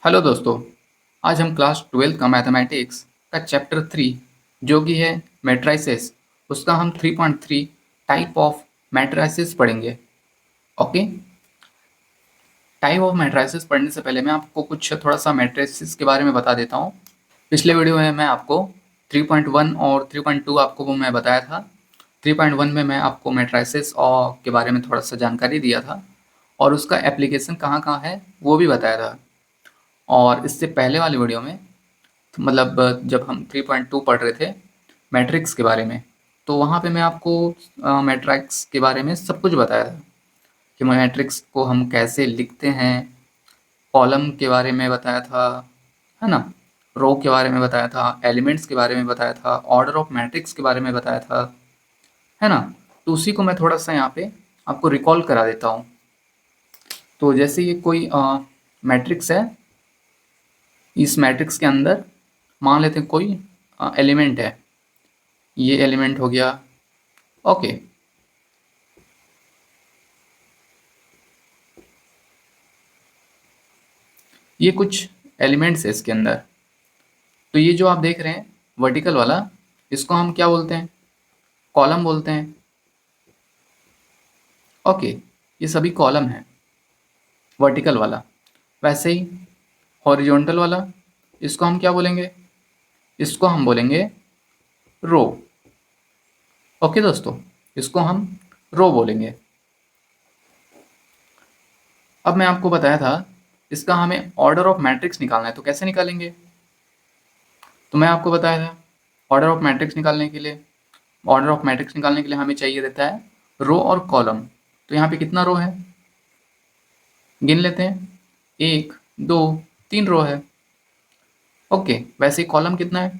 Hello दोस्तों। आज हम क्लास 12 का मैथमेटिक्स का चैप्टर 3 जो कि है मैट्रिसेस, उसका हम 3.3 टाइप ऑफ मैट्रिसेस पढ़ेंगे। ओके। टाइप ऑफ मैट्रिसेस पढ़ने से पहले मैं आपको कुछ थोड़ा सा मैट्रिसेस के बारे में बता देता हूँ। पिछले वीडियो में मैं आपको 3.1 और 3.2 आपको वो मैं बताया था। 3.1 में मैं आपको मैट्रिसेस और के बारे में थोड़ा सा जानकारी दिया था और उसका एप्लीकेशन कहाँ कहाँ है वो भी बताया था। और इससे पहले वाली वीडियो में मतलब जब हम 3.2 पढ़ रहे थे मैट्रिक्स के बारे में, तो वहाँ पे मैं आपको मैट्रिक्स के बारे में सब कुछ बताया था कि मैट्रिक्स को हम कैसे लिखते हैं। कॉलम के बारे में बताया था, है ना। रो के बारे में बताया था, एलिमेंट्स के बारे में बताया था, ऑर्डर ऑफ मैट्रिक्स के बारे में बताया था, है ना। तो उसी को मैं थोड़ा सा यहाँ पे आपको रिकॉल करा देता हूँ। तो जैसे ये कोई मैट्रिक्स है, इस मैट्रिक्स के अंदर मान लेते हैं कोई एलिमेंट है। ये एलिमेंट हो गया। ओके। ये कुछ एलिमेंट्स है इसके अंदर। तो ये जो आप देख रहे हैं वर्टिकल वाला, इसको हम क्या बोलते हैं? कॉलम बोलते हैं। ओके। ये सभी कॉलम है, वर्टिकल वाला। वैसे ही हॉरिजॉन्टल वाला, इसको हम क्या बोलेंगे? इसको हम बोलेंगे रो। ओके दोस्तों, इसको हम रो बोलेंगे। अब मैं आपको बताया था इसका हमें ऑर्डर ऑफ मैट्रिक्स निकालना है, तो कैसे निकालेंगे? तो मैं आपको बताया था ऑर्डर ऑफ मैट्रिक्स निकालने के लिए, हमें चाहिए रहता है रो और कॉलम। तो यहाँ पे कितना रो है गिन लेते हैं। 1 2 3 रो है। ओके। वैसे ही कॉलम कितना है?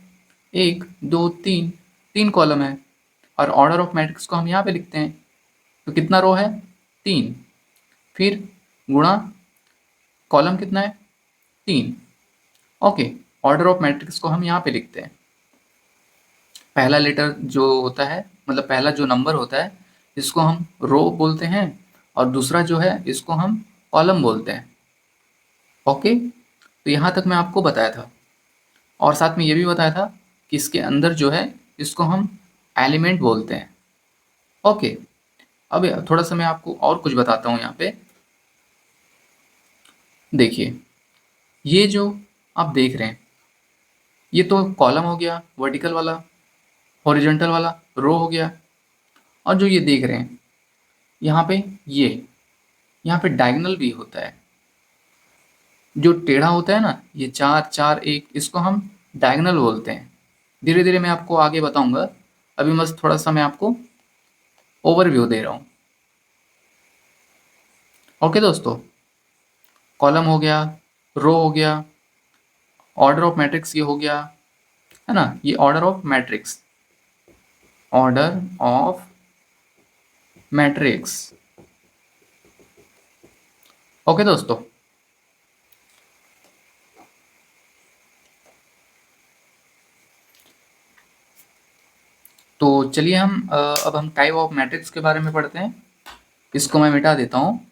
1 2 3, 3 कॉलम है। और ऑर्डर ऑफ मैट्रिक्स को हम यहाँ पे लिखते हैं, तो कितना रो है? 3। फिर गुणा कॉलम कितना है? 3। ओके। ऑर्डर ऑफ मैट्रिक्स को हम यहाँ पे लिखते हैं। पहला लेटर जो होता है, मतलब पहला जो नंबर होता है, इसको हम रो बोलते हैं और दूसरा जो है इसको हम कॉलम बोलते हैं। ओके। तो यहाँ तक मैं आपको बताया था और साथ में ये भी बताया था कि इसके अंदर जो है इसको हम एलिमेंट बोलते हैं। ओके। अब थोड़ा सा मैं आपको और कुछ बताता हूँ यहाँ पे। देखिए, ये जो आप देख रहे हैं ये तो कॉलम हो गया वर्टिकल वाला, हॉरिजॉन्टल वाला रो हो गया। और जो ये देख रहे हैं यहाँ पे, ये यहाँ पे डायगोनल भी होता है। जो टेढ़ा होता है ना, ये 4 4 1, इसको हम डायगोनल बोलते हैं। धीरे धीरे मैं आपको आगे बताऊंगा, अभी बस थोड़ा सा मैं आपको ओवरव्यू दे रहा हूँ। ओके दोस्तों, कॉलम हो गया, रो हो गया, ऑर्डर ऑफ मैट्रिक्स ये हो गया, है ना। ये order of matrix, order of matrix. Okay दोस्तों। तो चलिए अब हम टाइप ऑफ मैट्रिक्स के बारे में पढ़ते हैं। इसको मैं मिटा देता हूँ।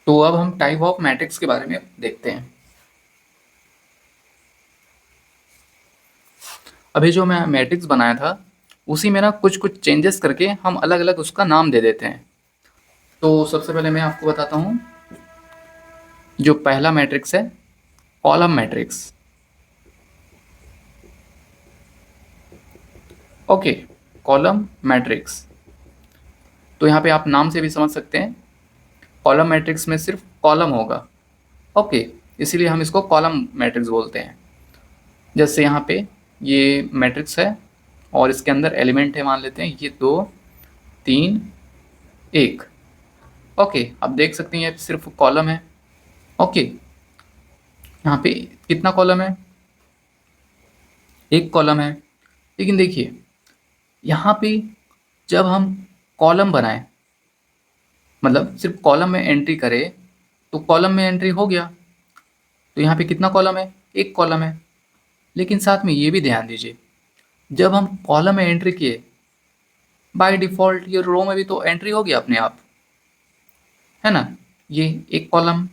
तो अब हम टाइप ऑफ मैट्रिक्स के बारे में देखते हैं। अभी जो मैं मैट्रिक्स बनाया था उसी में ना कुछ कुछ चेंजेस करके हम अलग अलग उसका नाम दे देते हैं। तो सबसे पहले मैं आपको बताता हूँ, जो पहला मैट्रिक्स है column matrix. Okay, column matrix. तो यहाँ पे आप नाम से भी समझ सकते हैं कॉलम मैट्रिक्स में सिर्फ कॉलम होगा, ओके, इसीलिए हम इसको कॉलम मैट्रिक्स बोलते हैं। जैसे यहाँ पे ये मैट्रिक्स है और इसके अंदर एलिमेंट है, मान लेते हैं ये 2 3 1, ओके। आप देख सकते हैं ये सिर्फ कॉलम है, ओके। यहाँ पे कितना कॉलम है? एक कॉलम है। लेकिन देखिए यहाँ पे जब हम कॉलम बनाएं, मतलब सिर्फ कॉलम में एंट्री करें, तो कॉलम में एंट्री हो गया, तो यहाँ पे कितना कॉलम है? एक कॉलम है। लेकिन साथ में ये भी ध्यान दीजिए, जब हम कॉलम में एंट्री किए, बाय डिफ़ॉल्ट ये रो में भी तो एंट्री हो गया अपने आप, है ना? ये एक कॉलम,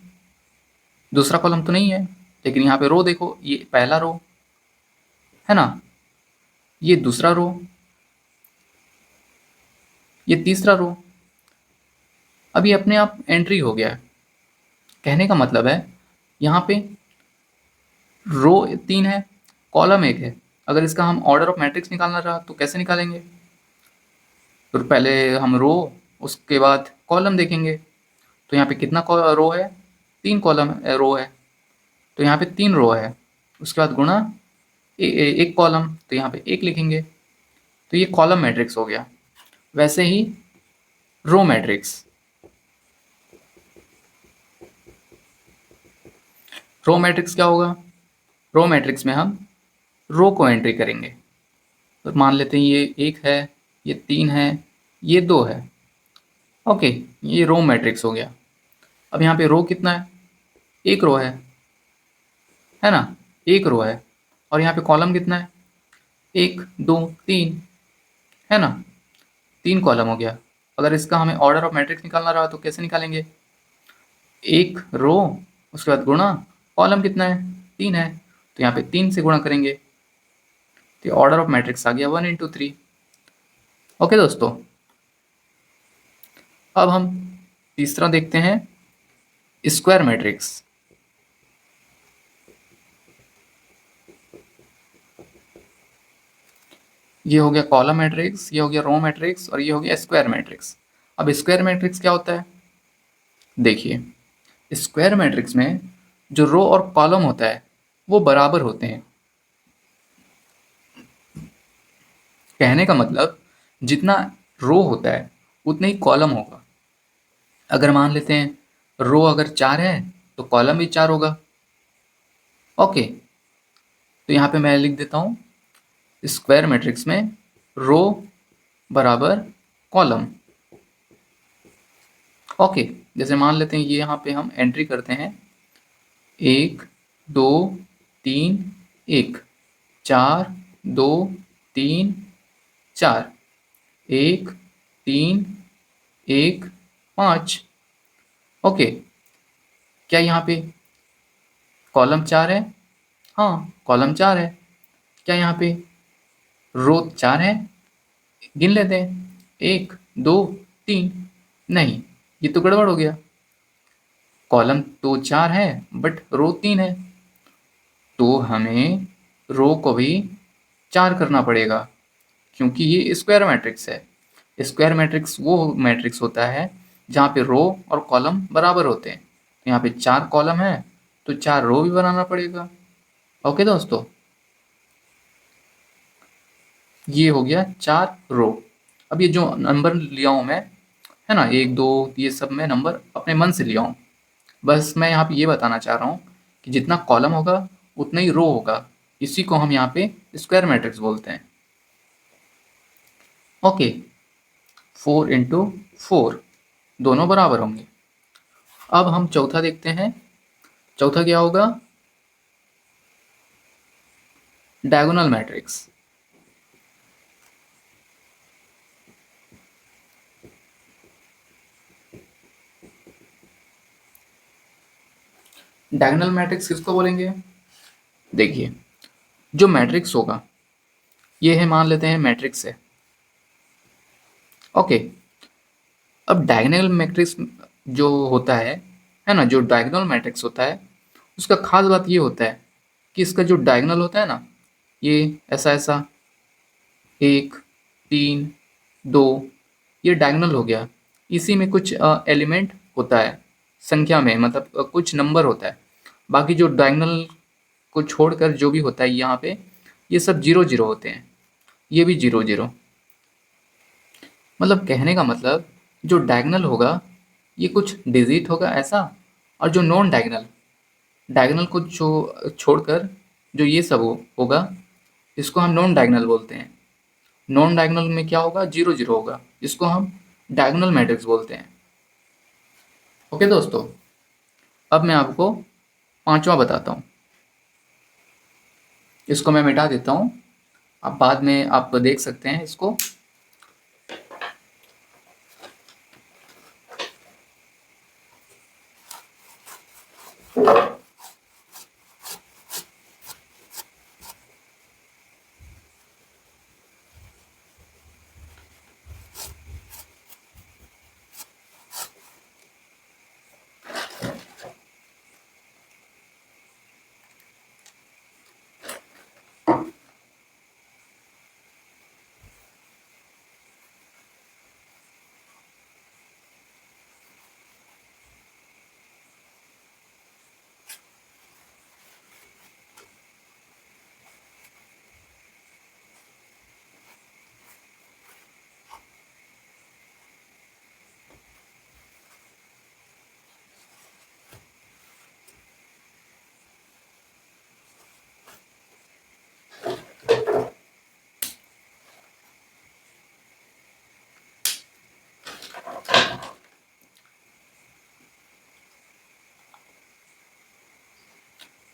दूसरा कॉलम तो नहीं है, लेकिन यहाँ पे रो देखो, ये पहला रो है ना, ये दूसरा रो, ये तीसरा रो, अब ये अपने आप एंट्री हो गया है। कहने का मतलब है यहाँ पे रो 3 है, कॉलम 1 है। अगर इसका हम ऑर्डर ऑफ मैट्रिक्स निकालना रहा तो कैसे निकालेंगे? तो पहले हम रो, उसके बाद कॉलम देखेंगे। तो यहाँ पे कितना रो है? 3 कॉलम रो है, तो यहाँ पे 3 रो है। उसके बाद गुणा एक कॉलम, तो यहाँ पे 1 लिखेंगे, तो ये कॉलम मैट्रिक्स हो गया। वैसे ही रो मैट्रिक्स, रो मैट्रिक्स क्या होगा? रो मैट्रिक्स में हम रो को एंट्री करेंगे। तो मान लेते हैं ये 1 है, ये 3 है, ये 2 है, ओके, ये रो मैट्रिक्स हो गया। अब यहाँ पे रो कितना है? एक रो है ना, एक रो है। और यहाँ पे कॉलम कितना है? 1 2 3, है ना, 3 कॉलम हो गया। अगर इसका हमें ऑर्डर ऑफ मैट्रिक्स निकालना रहा तो कैसे निकालेंगे? एक रो, उसके बाद गुणा, कॉलम कितना है? 3 है, तो यहाँ पे 3 से गुणा करेंगे, तो ऑर्डर ऑफ मैट्रिक्स आ गया 1 इंटू 3। ओके दोस्तों, अब हम तीसरा देखते हैं, स्क्वायर मैट्रिक्स। ये हो गया कॉलम मैट्रिक्स, ये हो गया रो मैट्रिक्स, और ये हो गया स्क्वायर मैट्रिक्स। अब स्क्वायर मैट्रिक्स क्या होता है? देखिए, स्क्वायर मैट्रिक्स में जो रो और कॉलम होता है वो बराबर होते हैं। कहने का मतलब जितना रो होता है उतना ही कॉलम होगा। अगर मान लेते हैं रो अगर 4 है तो कॉलम भी 4 होगा, ओके। तो यहाँ पे मैं लिख देता हूँ, स्क्वायर मैट्रिक्स में रो बराबर कॉलम, ओके। जैसे मान लेते हैं ये यहाँ पे हम एंट्री करते हैं 1 2 3 1, 4 2 3 4, 1 3 1 5, ओके। क्या यहाँ पे कॉलम 4 है? हाँ, कॉलम 4 है। क्या यहाँ पे रो 4 है? गिन लेते हैं, 1 2 3, नहीं, ये तो गड़बड़ हो गया। कॉलम तो 4 है बट रो 3 है, तो हमें रो को भी 4 करना पड़ेगा, क्योंकि ये स्क्वायर मैट्रिक्स है। स्क्वायर मैट्रिक्स वो मैट्रिक्स होता है जहाँ पे रो और कॉलम बराबर होते हैं। तो यहाँ पे 4 कॉलम है तो 4 रो भी बनाना पड़ेगा, ओके दोस्तों। ये हो गया 4 रो। अब ये जो नंबर लिया हूँ मैं, है ना, 1 2, ये सब मैं नंबर अपने मन से लिया हूँ। बस मैं यहाँ पे ये बताना चाह रहा हूँ कि जितना कॉलम होगा उतना ही रो होगा। इसी को हम यहाँ पे स्क्वायर मैट्रिक्स बोलते हैं, ओके। 4 इंटू 4, दोनों बराबर होंगे। अब हम चौथा देखते हैं। चौथा क्या होगा? Diagonal matrix. डायगोनल मैट्रिक्स किसको बोलेंगे? देखिए, जो मैट्रिक्स होगा, ये है, मान लेते हैं मैट्रिक्स है, ओके। अब डायगोनल मैट्रिक्स जो होता है ना, जो डायगोनल मैट्रिक्स होता है उसका खास बात ये होता है कि इसका जो डायगोनल होता है ना, ये ऐसा ऐसा 1 3 2, ये डायगोनल हो गया। इसी में कुछ एलिमेंट होता है संख्या में, मतलब कुछ नंबर होता है। बाकी जो डायगोनल को छोड़कर जो भी होता है यहाँ पे, ये सब 0 0 होते हैं। ये भी 0 0। मतलब कहने का मतलब जो डायगोनल होगा ये कुछ डिजिट होगा ऐसा, और जो नॉन डायगोनल, डायगोनल को जो छोड़कर जो ये सब होगा, इसको हम नॉन डायगोनल बोलते हैं। नॉन डायगोनल में क्या होगा, 0 0 होगा, इसको हम डायगोनल मैट्रिक्स बोलते हैं। ओके दोस्तों, अब मैं आपको पांचवा बताता हूँ। इसको मैं मिटा देता हूँ, अब बाद में आप देख सकते हैं इसको।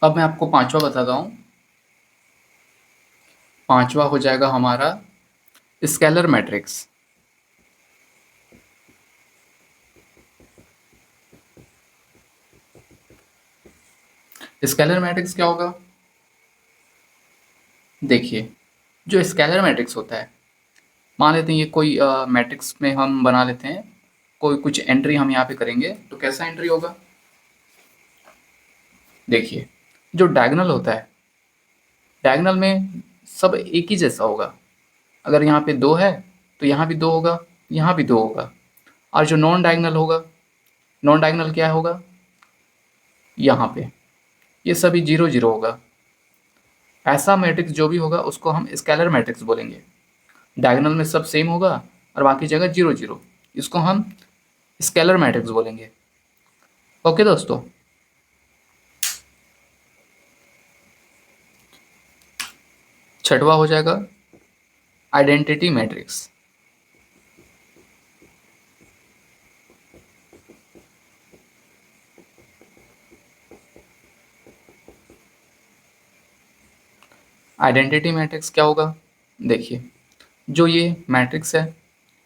अब मैं आपको पांचवा बताता हूँ। पांचवा हो जाएगा हमारा स्केलर मैट्रिक्स। स्केलर मैट्रिक्स क्या होगा, देखिए जो स्केलर मैट्रिक्स होता है, मान लेते हैं ये कोई मैट्रिक्स में हम बना लेते हैं, कोई कुछ एंट्री हम यहाँ पे करेंगे, तो कैसा एंट्री होगा, देखिए जो डायगोनल होता है, डायगोनल में सब एक ही जैसा होगा। अगर यहाँ पे 2 है तो यहाँ भी 2 होगा, यहाँ भी 2 होगा। और जो नॉन डायगोनल होगा, नॉन डायगोनल क्या होगा, यहाँ पे ये सभी 0 0 होगा। ऐसा मैट्रिक्स जो भी होगा उसको हम स्केलर मैट्रिक्स बोलेंगे। डायगोनल में सब सेम होगा और बाकी जगह 0 0, इसको हम स्केलर मैट्रिक्स बोलेंगे। ओके दोस्तों, छठवा हो जाएगा आइडेंटिटी मैट्रिक्स। आइडेंटिटी मैट्रिक्स क्या होगा, देखिए जो ये मैट्रिक्स है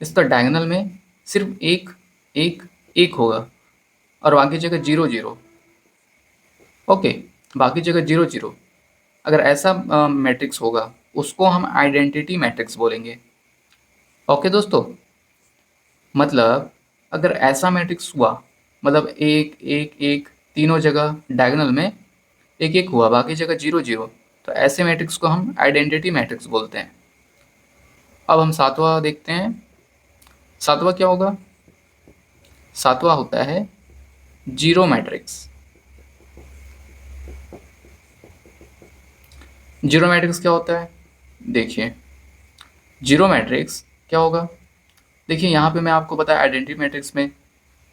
इसका डायगोनल में सिर्फ एक एक एक होगा और बाकी जगह 0 0। ओके, बाकी जगह 0 0। अगर ऐसा मैट्रिक्स होगा उसको हम आइडेंटिटी मैट्रिक्स बोलेंगे। ओके दोस्तों, मतलब अगर ऐसा मैट्रिक्स हुआ, मतलब एक एक एक तीनों जगह डायगोनल में एक एक हुआ, बाकी जगह 0 0, तो ऐसे मैट्रिक्स को हम आइडेंटिटी मैट्रिक्स बोलते हैं। अब हम सातवां देखते हैं। सातवां क्या होगा, सातवां होता है जीरो मैट्रिक्स। जीरो मैट्रिक्स क्या होता है, देखिए जीरो मैट्रिक्स क्या होगा, देखिए यहाँ पे मैं आपको बताया आइडेंटिटी मैट्रिक्स में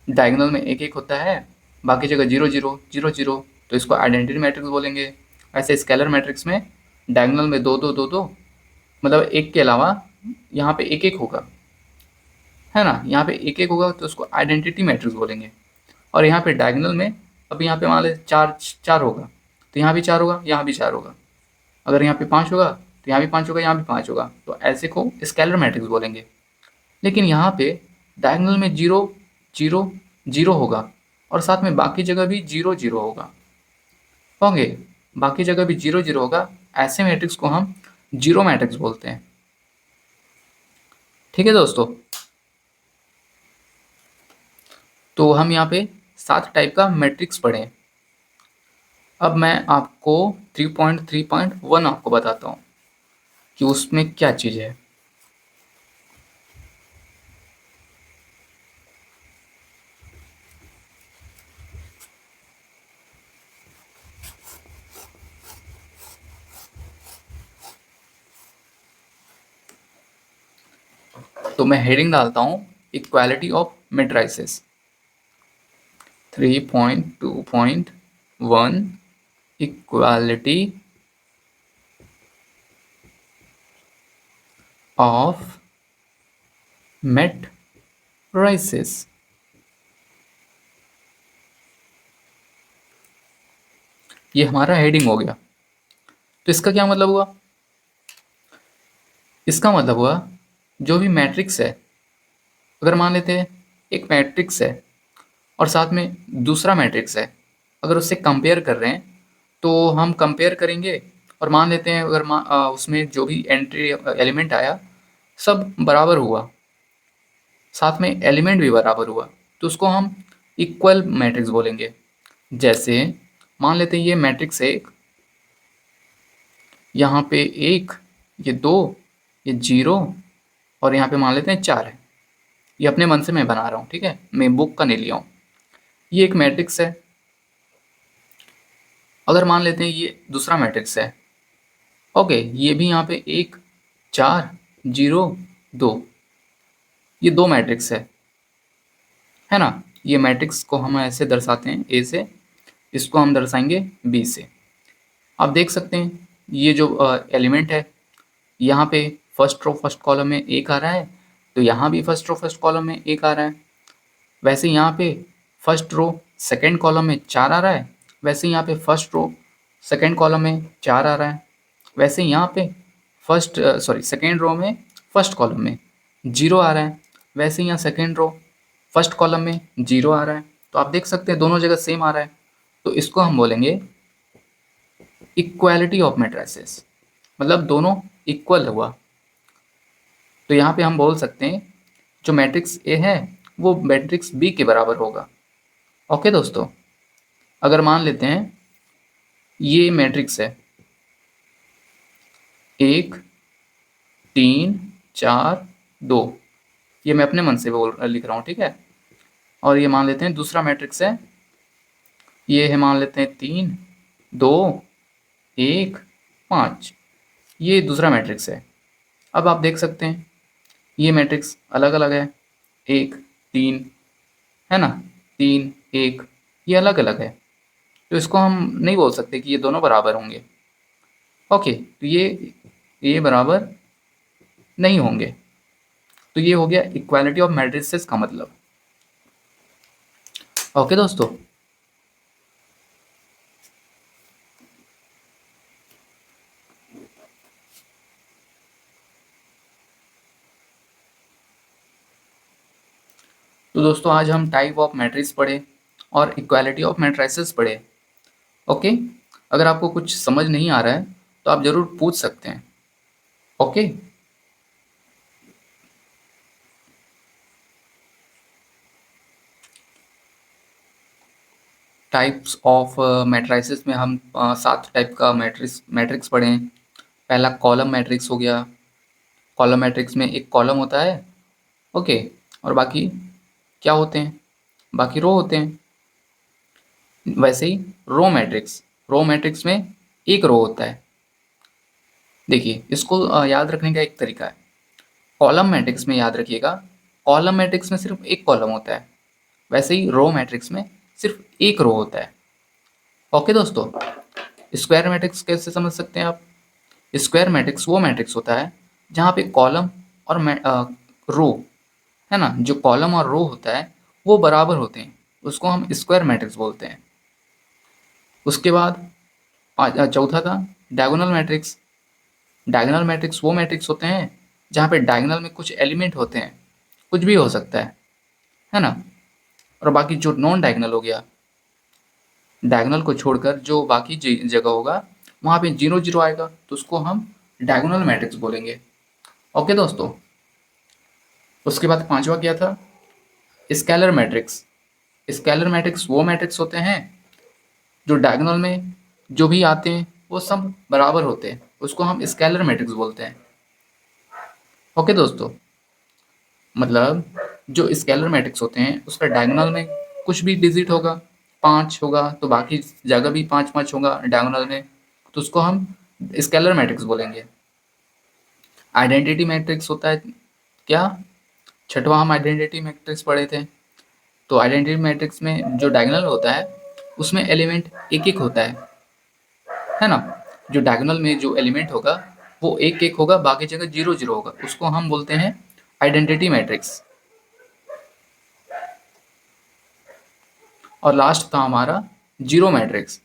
डायगोनल में एक एक होता है, बाकी जगह 0 0 0 0, तो इसको आइडेंटिटी मैट्रिक्स बोलेंगे। ऐसे स्केलर मैट्रिक्स में डायगोनल में 2 2 2 2, मतलब एक के अलावा यहाँ पे एक एक होगा, है ना, यहाँ पे एक एक होगा तो उसको आइडेंटिटी मैट्रिक्स बोलेंगे। और यहाँ पे डायगोनल में, अब यहाँ पे मान लें 4 4 होगा, तो यहाँ भी 4 होगा, यहाँ भी 4 होगा। अगर यहाँ पे 5 होगा तो यहाँ भी 5 होगा, यहाँ भी 5 होगा, तो ऐसे को स्केलर मैट्रिक्स बोलेंगे। लेकिन यहाँ पे डायगोनल में 0 0 0 होगा और साथ में बाकी जगह भी 0 0 होंगे, बाकी जगह भी 0 0 होगा। ऐसे मैट्रिक्स को हम जीरो मैट्रिक्स बोलते हैं। ठीक है दोस्तों, तो हम यहाँ पे 7 टाइप का मैट्रिक्स पढ़े। अब मैं आपको 3.3.1 आपको बताता हूँ कि उसमें क्या चीज़ है। तो मैं हेडिंग डालता हूँ equality of matrices 3.2.1 equality of matrices. ये हमारा हेडिंग हो गया। तो इसका क्या मतलब हुआ? इसका मतलब हुआ जो भी मैट्रिक्स है, अगर मान लेते हैं एक मैट्रिक्स है और साथ में दूसरा मैट्रिक्स है, अगर उससे कंपेयर कर रहे हैं तो हम कंपेयर करेंगे और मान लेते हैं अगर उसमें जो भी एंट्री एलिमेंट आया सब बराबर हुआ, साथ में एलिमेंट भी बराबर हुआ, तो उसको हम इक्वल मैट्रिक्स बोलेंगे। जैसे मान लेते हैं ये मैट्रिक्स है एक, यहाँ पे एक, ये दो, ये जीरो, और यहाँ पे मान लेते हैं चार है। ये अपने मन से मैं बना रहा हूँ, ठीक है, मैं बुक का नहीं लिया हूँ। ये एक मैट्रिक्स है। अगर मान लेते हैं ये दूसरा मैट्रिक्स है, ओके, ये भी यहाँ पे एक, चार, जीरो, दो, ये दो मैट्रिक्स है ना। ये मैट्रिक्स को हम ऐसे दर्शाते हैं ए से, इसको हम दर्शाएंगे बी से। आप देख सकते हैं ये जो एलिमेंट है, यहाँ पे फर्स्ट रो फर्स्ट कॉलम में एक आ रहा है, तो यहाँ भी फर्स्ट रो फर्स्ट कॉलम में एक आ रहा है। वैसे यहाँ पे फर्स्ट रो सेकेंड कॉलम में चार आ रहा है, वैसे यहाँ पे फर्स्ट रो सेकेंड कॉलम में चार आ रहा है। वैसे यहाँ पे सेकेंड रो में फर्स्ट कॉलम में जीरो आ रहा है, वैसे यहाँ सेकेंड रो फर्स्ट कॉलम में जीरो आ रहा है। तो आप देख सकते हैं दोनों जगह सेम आ रहा है, तो इसको हम बोलेंगे इक्वालिटी ऑफ मैट्रिसेस, मतलब दोनों इक्वल हुआ। तो यहाँ पे हम बोल सकते हैं जो मैट्रिक्स ए है वो मैट्रिक्स बी के बराबर होगा। ओके दोस्तों, अगर मान लेते हैं ये मैट्रिक्स है एक, तीन, चार, दो, ये मैं अपने मन से लिख रहा हूँ, ठीक है। और ये मान लेते हैं दूसरा मैट्रिक्स है, ये है मान लेते हैं तीन, दो, एक, पाँच, ये दूसरा मैट्रिक्स है। अब आप देख सकते हैं ये मैट्रिक्स अलग अलग है, एक, तीन, है ना, तीन, एक, ये अलग अलग है, तो इसको हम नहीं बोल सकते कि ये दोनों बराबर होंगे। ओके, तो ये बराबर नहीं होंगे। तो ये हो गया इक्वालिटी ऑफ मैट्रिसेस का मतलब। ओके दोस्तों, तो दोस्तों आज हम टाइप ऑफ मैट्रिक्स पढ़े और इक्वालिटी ऑफ मैट्रिसेस पढ़े। ओके, अगर आपको कुछ समझ नहीं आ रहा है तो आप ज़रूर पूछ सकते हैं। ओके, टाइप्स ऑफ मैट्रिसेस में हम 7 टाइप का मैट्रिक्स पढ़े हैं। पहला कॉलम मैट्रिक्स हो गया। कॉलम मैट्रिक्स में एक कॉलम होता है, ओके, और बाकी क्या होते हैं, बाकी रो होते हैं। वैसे ही रो मैट्रिक्स में एक रो होता है। देखिए इसको याद रखने का एक तरीका है। कॉलम मैट्रिक्स में याद रखिएगा, कॉलम मैट्रिक्स में सिर्फ एक कॉलम होता है, वैसे ही रो मैट्रिक्स में सिर्फ एक रो होता है। ओके दोस्तों, स्क्वायर मैट्रिक्स कैसे समझ सकते हैं आप? स्क्वायर मैट्रिक्स वो मैट्रिक्स होता है जहाँ पे कॉलम और रो, है ना, जो कॉलम और रो होता है वो बराबर होते हैं, उसको हम स्क्वायर मैट्रिक्स बोलते हैं। उसके बाद चौथा था डायगोनल मैट्रिक्स। डायगोनल मैट्रिक्स वो मैट्रिक्स होते हैं जहाँ पे डायगोनल में कुछ एलिमेंट होते हैं, कुछ भी हो सकता है ना। और बाकी जो नॉन डायगोनल हो गया, डायगोनल को छोड़कर जो बाकी जगह होगा वहाँ पे जीरो जीरो आएगा, तो उसको हम डायगोनल मैट्रिक्स बोलेंगे। ओके दोस्तों, उसके बाद पांचवा क्या था? Scalar matrix. स्केलर मैट्रिक्स वो मैट्रिक्स होते हैं जो डायगोनल में जो भी आते हैं वो सब बराबर होते हैं, उसको हम स्केलर मैट्रिक्स बोलते हैं। ओके दोस्तों, मतलब जो स्केलर मैट्रिक्स होते हैं उसका डायगोनल में कुछ भी डिजिट होगा, पाँच होगा तो बाकी जगह भी पाँच पाँच होगा डायगोनल में, तो उसको हम स्केलर मैट्रिक्स बोलेंगे। आइडेंटिटी मैट्रिक्स होता है क्या? छठवां हम आइडेंटिटी मैट्रिक्स पढ़े थे। तो आइडेंटिटी मैट्रिक्स में जो डायगोनल होता है उसमें एलिमेंट एक एक होता है ना। जो डायगोनल में जो एलिमेंट होगा वो एक एक होगा, बाकी जगह जीरो जीरो होगा, उसको हम बोलते हैं आइडेंटिटी मैट्रिक्स। और लास्ट था हमारा जीरो मैट्रिक्स।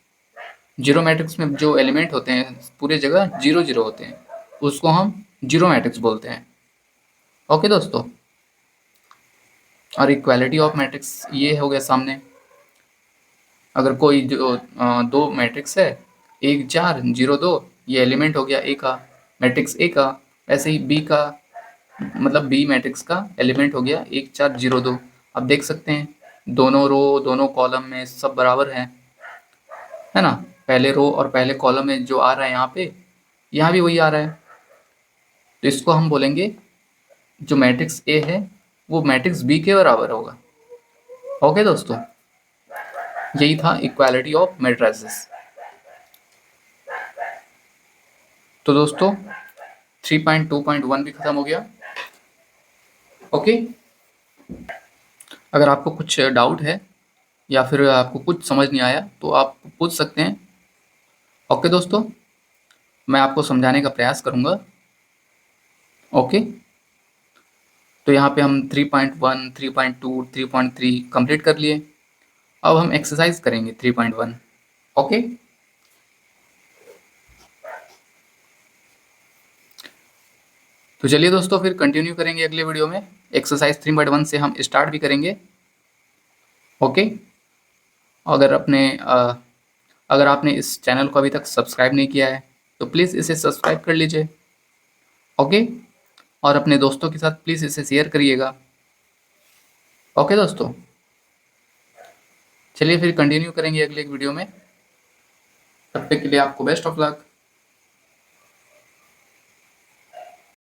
जीरो मैट्रिक्स में जो एलिमेंट होते हैं पूरे जगह जीरो जीरो होते हैं, उसको हम जीरो मैट्रिक्स बोलते हैं। ओके दोस्तों। और इक्वालिटी ऑफ मैट्रिक्स ये हो गया सामने। अगर कोई जो दो मैट्रिक्स है, 1 4 0 2, ये एलिमेंट हो गया ए का, मैट्रिक्स ए का। ऐसे ही बी का, मतलब बी मैट्रिक्स का एलिमेंट हो गया 1 4 0 2। अब देख सकते हैं दोनों रो दोनों कॉलम में सब बराबर है ना। पहले रो और पहले कॉलम में जो आ रहा है यहाँ पे, यहाँ भी वही आ रहा है। तो इसको हम बोलेंगे जो मैट्रिक्स ए है वो मैट्रिक्स बी के बराबर होगा। ओके दोस्तों, यही था इक्वालिटी ऑफ मैट्रिसेस। तो दोस्तों 3.2.1 भी खत्म हो गया। ओके, अगर आपको कुछ डाउट है या फिर आपको कुछ समझ नहीं आया तो आप पूछ सकते हैं। ओके दोस्तों, मैं आपको समझाने का प्रयास करूँगा। ओके, तो यहाँ पे हम 3.1 3.2 3.3 कंप्लीट कर लिए। अब हम एक्सरसाइज करेंगे 3.1। ओके, तो चलिए दोस्तों फिर कंटिन्यू करेंगे अगले वीडियो में। एक्सरसाइज 3.1 से हम स्टार्ट भी करेंगे। ओके, अगर आपने इस चैनल को अभी तक सब्सक्राइब नहीं किया है तो प्लीज़ इसे सब्सक्राइब कर लीजिए। ओके, और अपने दोस्तों के साथ प्लीज़ इसे शेयर करिएगा। ओके दोस्तों, चलिए फिर कंटिन्यू करेंगे अगले एक वीडियो में। तब तक के लिए आपको बेस्ट ऑफ लक।